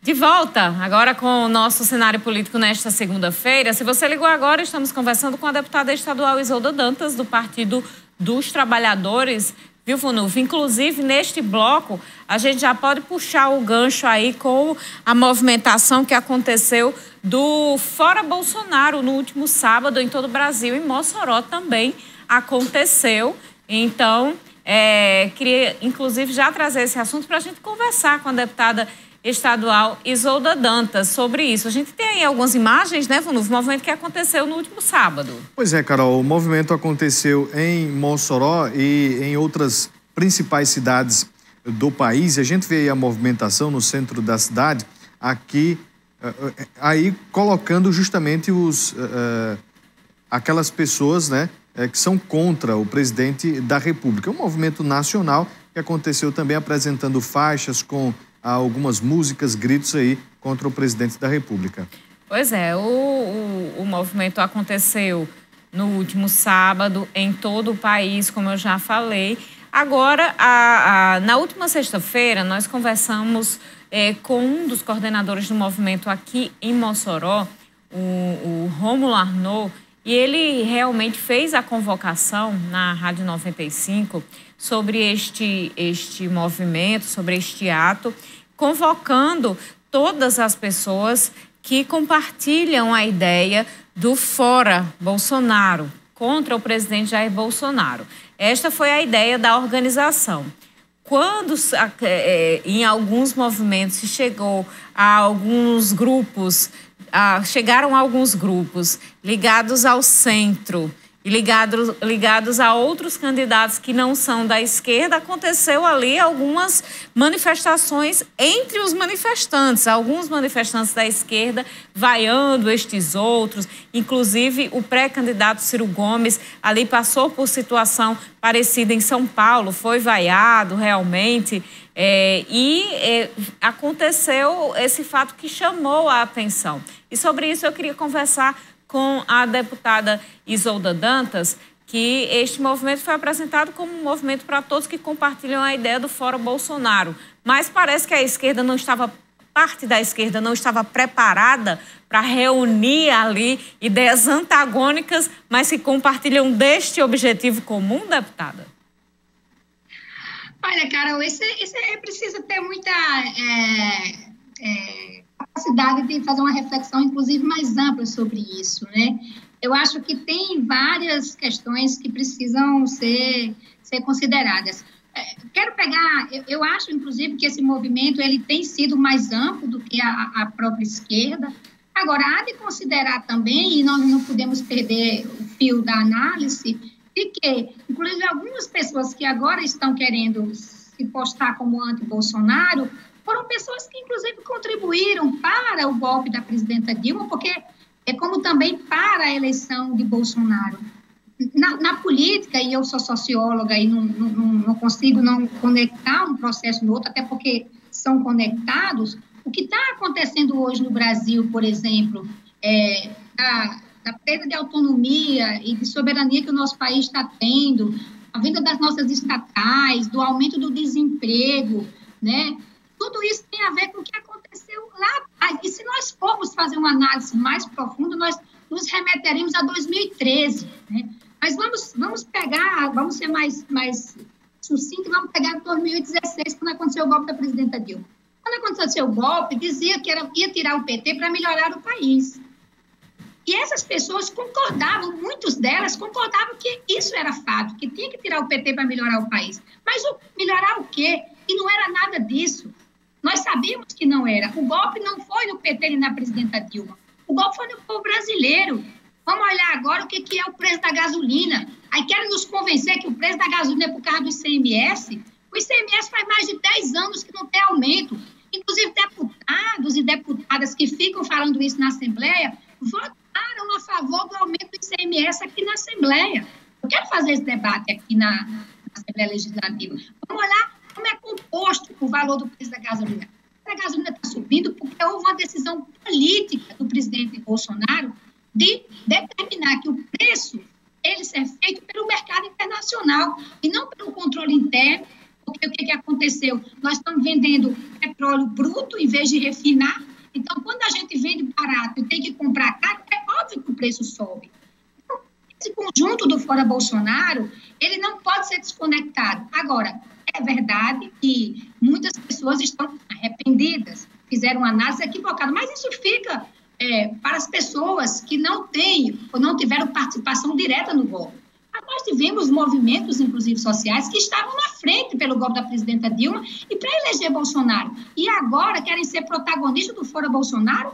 De volta, agora com o nosso cenário político nesta segunda-feira. Se você ligou agora, estamos conversando com a deputada estadual Isolda Dantas, do Partido dos Trabalhadores, viu, Funuf? Inclusive, neste bloco, a gente já pode puxar o gancho aí com a movimentação que aconteceu do Fora Bolsonaro no último sábado em todo o Brasil. Em Mossoró também aconteceu. Então, queria, inclusive, já trazer esse assunto para a gente conversar com a deputada estadual Isolda Dantas sobre isso. A gente tem aí algumas imagens, né, Funuf? O movimento que aconteceu no último sábado. Pois é, Carol, o movimento aconteceu em Mossoró e em outras principais cidades do país. A gente vê aí a movimentação no centro da cidade, aqui, aí colocando justamente aquelas pessoas, né, que são contra o presidente da República. É um movimento nacional que aconteceu também apresentando faixas com algumas músicas, gritos aí contra o presidente da República. Pois é, o movimento aconteceu no último sábado em todo o país, como eu já falei. Agora, na última sexta-feira, nós conversamos com um dos coordenadores do movimento aqui em Mossoró, o Rômulo Arnaud, e ele realmente fez a convocação na Rádio 95 sobre este movimento, sobre este ato, convocando todas as pessoas que compartilham a ideia do fora Bolsonaro, contra o presidente Jair Bolsonaro. Esta foi a ideia da organização. Quando em alguns movimentos se chegou a alguns grupos, chegaram alguns grupos ligados ao centro e ligados a outros candidatos que não são da esquerda, aconteceu ali algumas manifestações entre os manifestantes, alguns manifestantes da esquerda vaiando estes outros, inclusive o pré-candidato Ciro Gomes ali passou por situação parecida em São Paulo, foi vaiado realmente, aconteceu esse fato que chamou a atenção. E sobre isso eu queria conversar com a deputada Isolda Dantas, que este movimento foi apresentado como um movimento para todos que compartilham a ideia do Fora Bolsonaro. Mas parece que a esquerda não estava, parte da esquerda não estava preparada para reunir ali ideias antagônicas, mas que compartilham deste objetivo comum, deputada? Olha, Carol, isso precisa ter muita capacidade de fazer uma reflexão, inclusive, mais ampla sobre isso, né? Eu acho que tem várias questões que precisam ser consideradas. Quero pegar, eu acho, inclusive, que esse movimento ele tem sido mais amplo do que a própria esquerda. Agora, há de considerar também, e nós não podemos perder o fio da análise, de que, inclusive, algumas pessoas que agora estão querendo se postar como anti-Bolsonaro foram pessoas que, inclusive, contribuíram para o golpe da presidenta Dilma, porque é como também para a eleição de Bolsonaro. Na política, e eu sou socióloga e não consigo não conectar um processo no outro, até porque são conectados, o que está acontecendo hoje no Brasil, por exemplo, da perda de autonomia e de soberania que o nosso país está tendo, a vinda das nossas estatais, do aumento do desemprego, né? Tudo isso tem a ver com o que aconteceu lá atrás. E se nós formos fazer uma análise mais profunda, nós nos remeteremos a 2013, né? Mas vamos pegar, vamos ser mais sucinto, vamos pegar 2016, quando aconteceu o golpe da presidenta Dilma. Quando aconteceu o golpe, dizia que ia tirar o PT para melhorar o país. E essas pessoas concordavam, muitas delas concordavam que isso era fato, que tinha que tirar o PT para melhorar o país. Mas melhorar o quê? E não era nada disso. Nós sabíamos que não era. O golpe não foi no PT nem na presidenta Dilma. O golpe foi no povo brasileiro. Vamos olhar agora o que é o preço da gasolina. Aí querem nos convencer que o preço da gasolina é por causa do ICMS. O ICMS faz mais de 10 anos que não tem aumento. Inclusive, deputados e deputadas que ficam falando isso na Assembleia votaram a favor do aumento do ICMS aqui na Assembleia. Eu quero fazer esse debate aqui na Assembleia Legislativa. Vamos olhar como é composto o valor do preço da gasolina. A gasolina está subindo porque houve uma decisão política do presidente Bolsonaro de determinar que o preço ele ser feito pelo mercado internacional e não pelo controle interno, porque o que aconteceu? Nós estamos vendendo petróleo petróleo bruto em vez de refinar. Então, quando a gente vende barato e tem que comprar caro, é óbvio que o preço sobe. Então, esse conjunto do Fora Bolsonaro, ele não pode ser desconectado. Agora, é verdade que muitas pessoas estão arrependidas, fizeram uma análise equivocada, mas isso fica para as pessoas que não têm ou não tiveram participação direta no golpe. Mas nós tivemos movimentos, inclusive sociais, que estavam na frente pelo golpe da presidenta Dilma e para eleger Bolsonaro. E agora querem ser protagonistas do Fora Bolsonaro?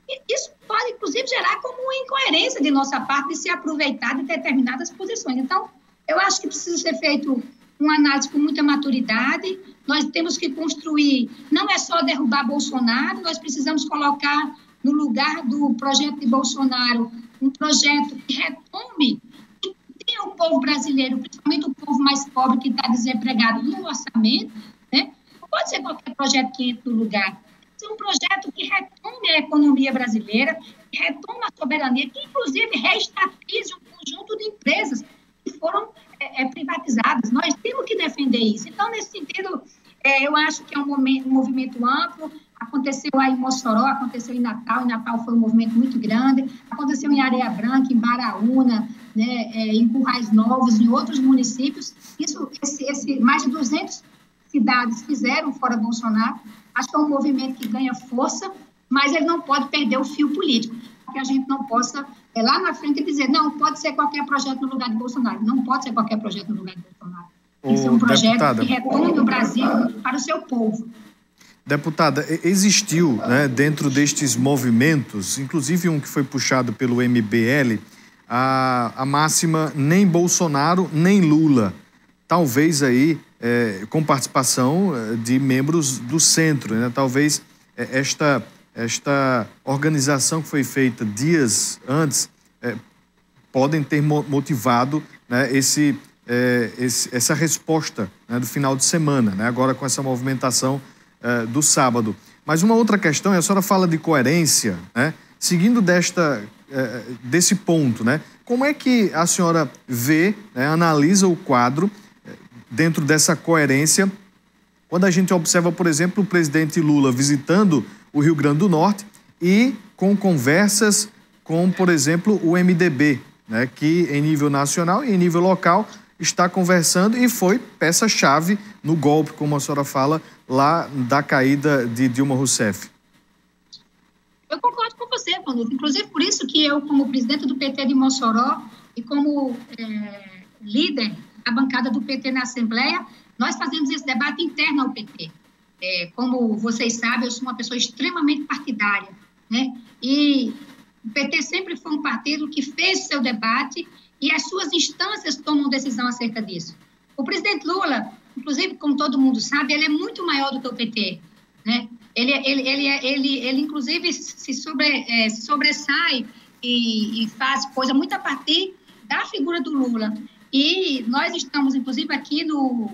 E isso pode, inclusive, gerar como uma incoerência de nossa parte de se aproveitar de determinadas posições. Então, eu acho que precisa ser feito uma análise com muita maturidade. Nós temos que construir, não é só derrubar Bolsonaro, nós precisamos colocar no lugar do projeto de Bolsonaro um projeto que retome o povo brasileiro, principalmente o povo mais pobre que está desempregado no orçamento, né? Não pode ser qualquer projeto que entre no lugar. Pode ser um projeto que retome a economia brasileira, que retome a soberania, que inclusive reestatize um conjunto de empresas que foram privatizadas. Nós temos que defender isso. Então, nesse sentido, eu acho que é um movimento amplo. Aconteceu aí em Mossoró, aconteceu em Natal foi um movimento muito grande, aconteceu em Areia Branca, em Baraúna, né, em Currais Novos, em outros municípios. Mais de 200 cidades fizeram Fora Bolsonaro. Acho que é um movimento que ganha força, mas ele não pode perder o fio político, que a gente não possa, lá na frente, dizer, não, pode ser qualquer projeto no lugar de Bolsonaro. Não pode ser qualquer projeto no lugar de Bolsonaro. Esse é um projeto que retome o Brasil para o seu povo. Deputada, existiu, né, dentro destes movimentos, inclusive um que foi puxado pelo MBL, a máxima nem Bolsonaro nem Lula. Talvez aí com participação de membros do centro, né? Talvez esta organização que foi feita dias antes podem ter motivado, né, essa resposta, né, do final de semana, né, agora com essa movimentação do sábado. Mas uma outra questão, a senhora fala de coerência, né? Seguindo desse ponto, né? Como é que a senhora vê, né, analisa o quadro dentro dessa coerência, quando a gente observa, por exemplo, o presidente Lula visitando o Rio Grande do Norte e com conversas com, por exemplo, o MDB, né, que em nível nacional e em nível local está conversando e foi peça-chave no golpe, como a senhora fala, lá da caída de Dilma Rousseff. Eu concordo com você, Vanuto. Inclusive, por isso que eu, como presidente do PT de Mossoró e como líder da bancada do PT na Assembleia, nós fazemos esse debate interno ao PT. Como vocês sabem, eu sou uma pessoa extremamente partidária, né? E o PT sempre foi um partido que fez seu debate e as suas instâncias tomam decisão acerca disso. O presidente Lula, inclusive, como todo mundo sabe, ele é muito maior do que o PT, né? Ele inclusive, se sobressai e faz coisa muito a partir da figura do Lula. E nós estamos, inclusive, aqui no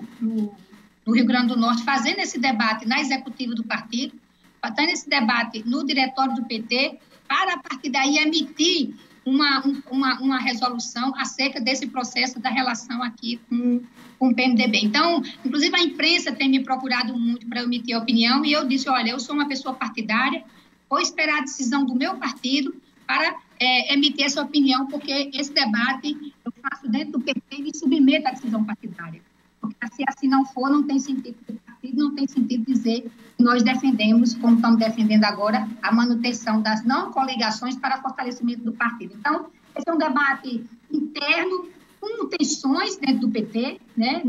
Rio Grande do Norte, fazendo esse debate na executiva do partido, fazendo esse debate no diretório do PT, para, a partir daí, emitir uma resolução acerca desse processo da relação aqui com o PMDB. Então, inclusive, a imprensa tem me procurado muito para emitir a opinião e eu disse, olha, eu sou uma pessoa partidária, vou esperar a decisão do meu partido para emitir essa opinião, porque esse debate eu faço dentro do PT e me submeto à decisão partidária. Porque se assim não for, não tem sentido do partido, não tem sentido dizer que nós defendemos, como estamos defendendo agora, a manutenção das não coligações para fortalecimento do partido. Então, esse é um debate interno, com tensões dentro do PT, né?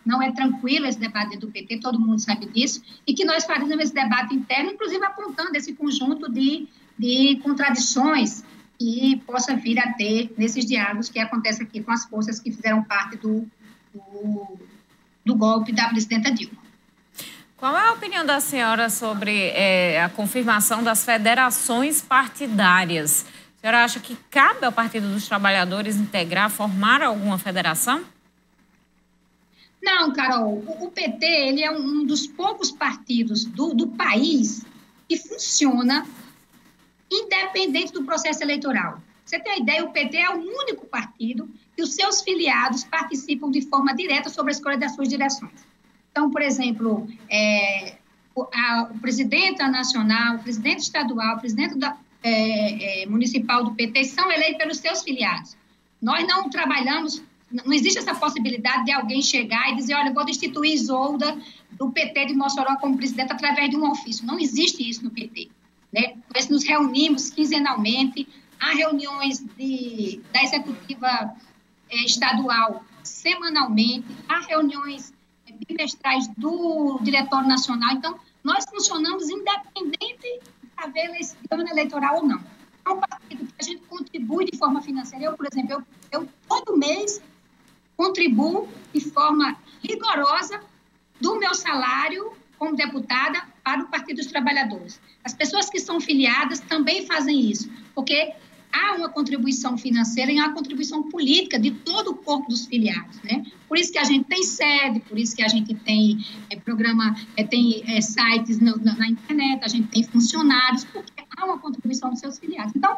Não é tranquilo esse debate dentro do PT, todo mundo sabe disso, e que nós faremos esse debate interno, inclusive apontando esse conjunto de contradições que possa vir a ter nesses diálogos que acontecem aqui com as forças que fizeram parte do golpe da presidenta Dilma. Qual é a opinião da senhora sobre a confirmação das federações partidárias? A senhora acha que cabe ao Partido dos Trabalhadores integrar, formar alguma federação? Não, Carol. O PT ele é um dos poucos partidos do país que funciona independente do processo eleitoral. Você tem a ideia, o PT é o único partido que os seus filiados participam de forma direta sobre a escolha das suas direções. Então, por exemplo, o presidente nacional, o presidente estadual, o presidente municipal do PT são eleitos pelos seus filiados. Nós não trabalhamos, não existe essa possibilidade de alguém chegar e dizer, olha, eu vou destituir Isolda do PT de Mossoró como presidente através de um ofício. Não existe isso no PT. Né? Nós nos reunimos quinzenalmente, há reuniões da executiva estadual semanalmente, há reuniões bimestrais do diretório nacional. Então, nós funcionamos independente de haver ano eleitoral ou não. É um partido que a gente contribui de forma financeira. Eu, por exemplo, eu todo mês contribuo de forma rigorosa do meu salário como deputada para o Partido dos Trabalhadores. As pessoas que são filiadas também fazem isso, porque há uma contribuição financeira e uma contribuição política de todo o corpo dos filiados, né? Por isso que a gente tem sede, por isso que a gente tem programa, tem sites na internet, a gente tem funcionários, porque há uma contribuição dos seus filiados. Então,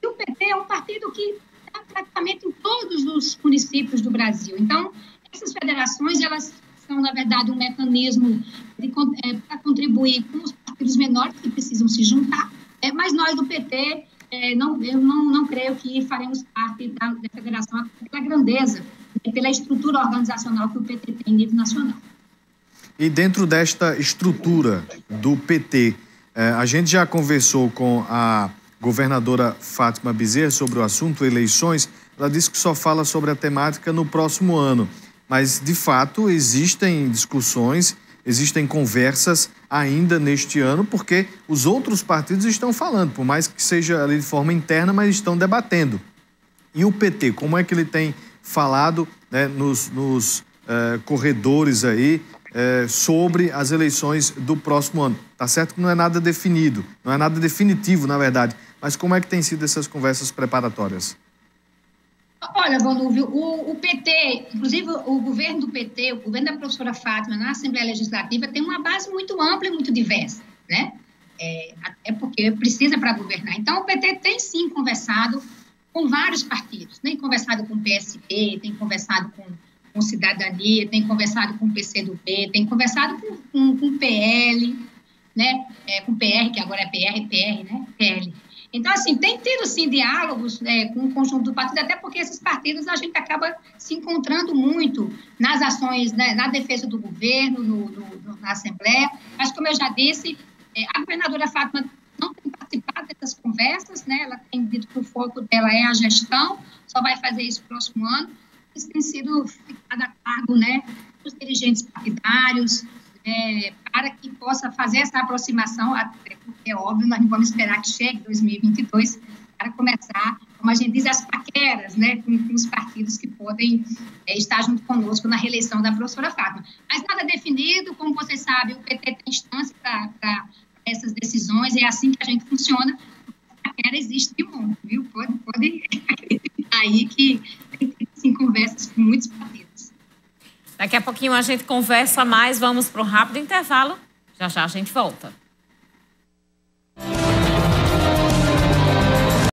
o PT é um partido que está praticamente em todos os municípios do Brasil. Então, essas federações, elas são, na verdade, um mecanismo para contribuir com os partidos menores que precisam se juntar, mas nós do PT... eu não creio que faremos parte da federação pela grandeza, pela estrutura organizacional que o PT tem em nível nacional. E dentro desta estrutura do PT, a gente já conversou com a governadora Fátima Bezerra sobre o assunto eleições. Ela disse que só fala sobre a temática no próximo ano, mas de fato existem discussões, existem conversas ainda neste ano, porque os outros partidos estão falando, por mais que seja ali de forma interna, mas estão debatendo. E o PT, como é que ele tem falado, né, nos corredores aí sobre as eleições do próximo ano? Tá certo que não é nada definido, não é nada definitivo, na verdade, mas como é que tem sido essas conversas preparatórias? Olha, Vanúvio, o PT, inclusive o governo do PT, o governo da professora Fátima na Assembleia Legislativa tem uma base muito ampla e muito diversa, né? Até porque precisa para governar. Então, o PT tem sim conversado com vários partidos, tem conversado com o PSB, tem conversado com Cidadania, tem conversado com o PCdoB, tem conversado com o PL, né? Com o PR, que agora é PR, né? PL. Então, assim, tem tido, sim, diálogos com o conjunto do partido, até porque esses partidos a gente acaba se encontrando muito nas ações, né, na defesa do governo, na Assembleia. Mas, como eu já disse, a governadora Fátima não tem participado dessas conversas, né? Ela tem dito que o foco dela é a gestão, só vai fazer isso no próximo ano. Isso tem sido ficado a cargo, né, dos dirigentes partidários, para que possa fazer essa aproximação, até porque é óbvio, nós não vamos esperar que chegue 2022 para começar, como a gente diz, as paqueras, né, com os partidos que podem estar junto conosco na reeleição da professora Fátima. Mas nada definido, como vocês sabem, o PT tem instância para essas decisões, é assim que a gente funciona. A paquera existe de monte, viu? Pode acreditar aí que tem sim, conversas com muitos partidos. Daqui a pouquinho a gente conversa mais, vamos para um rápido intervalo. Já já a gente volta.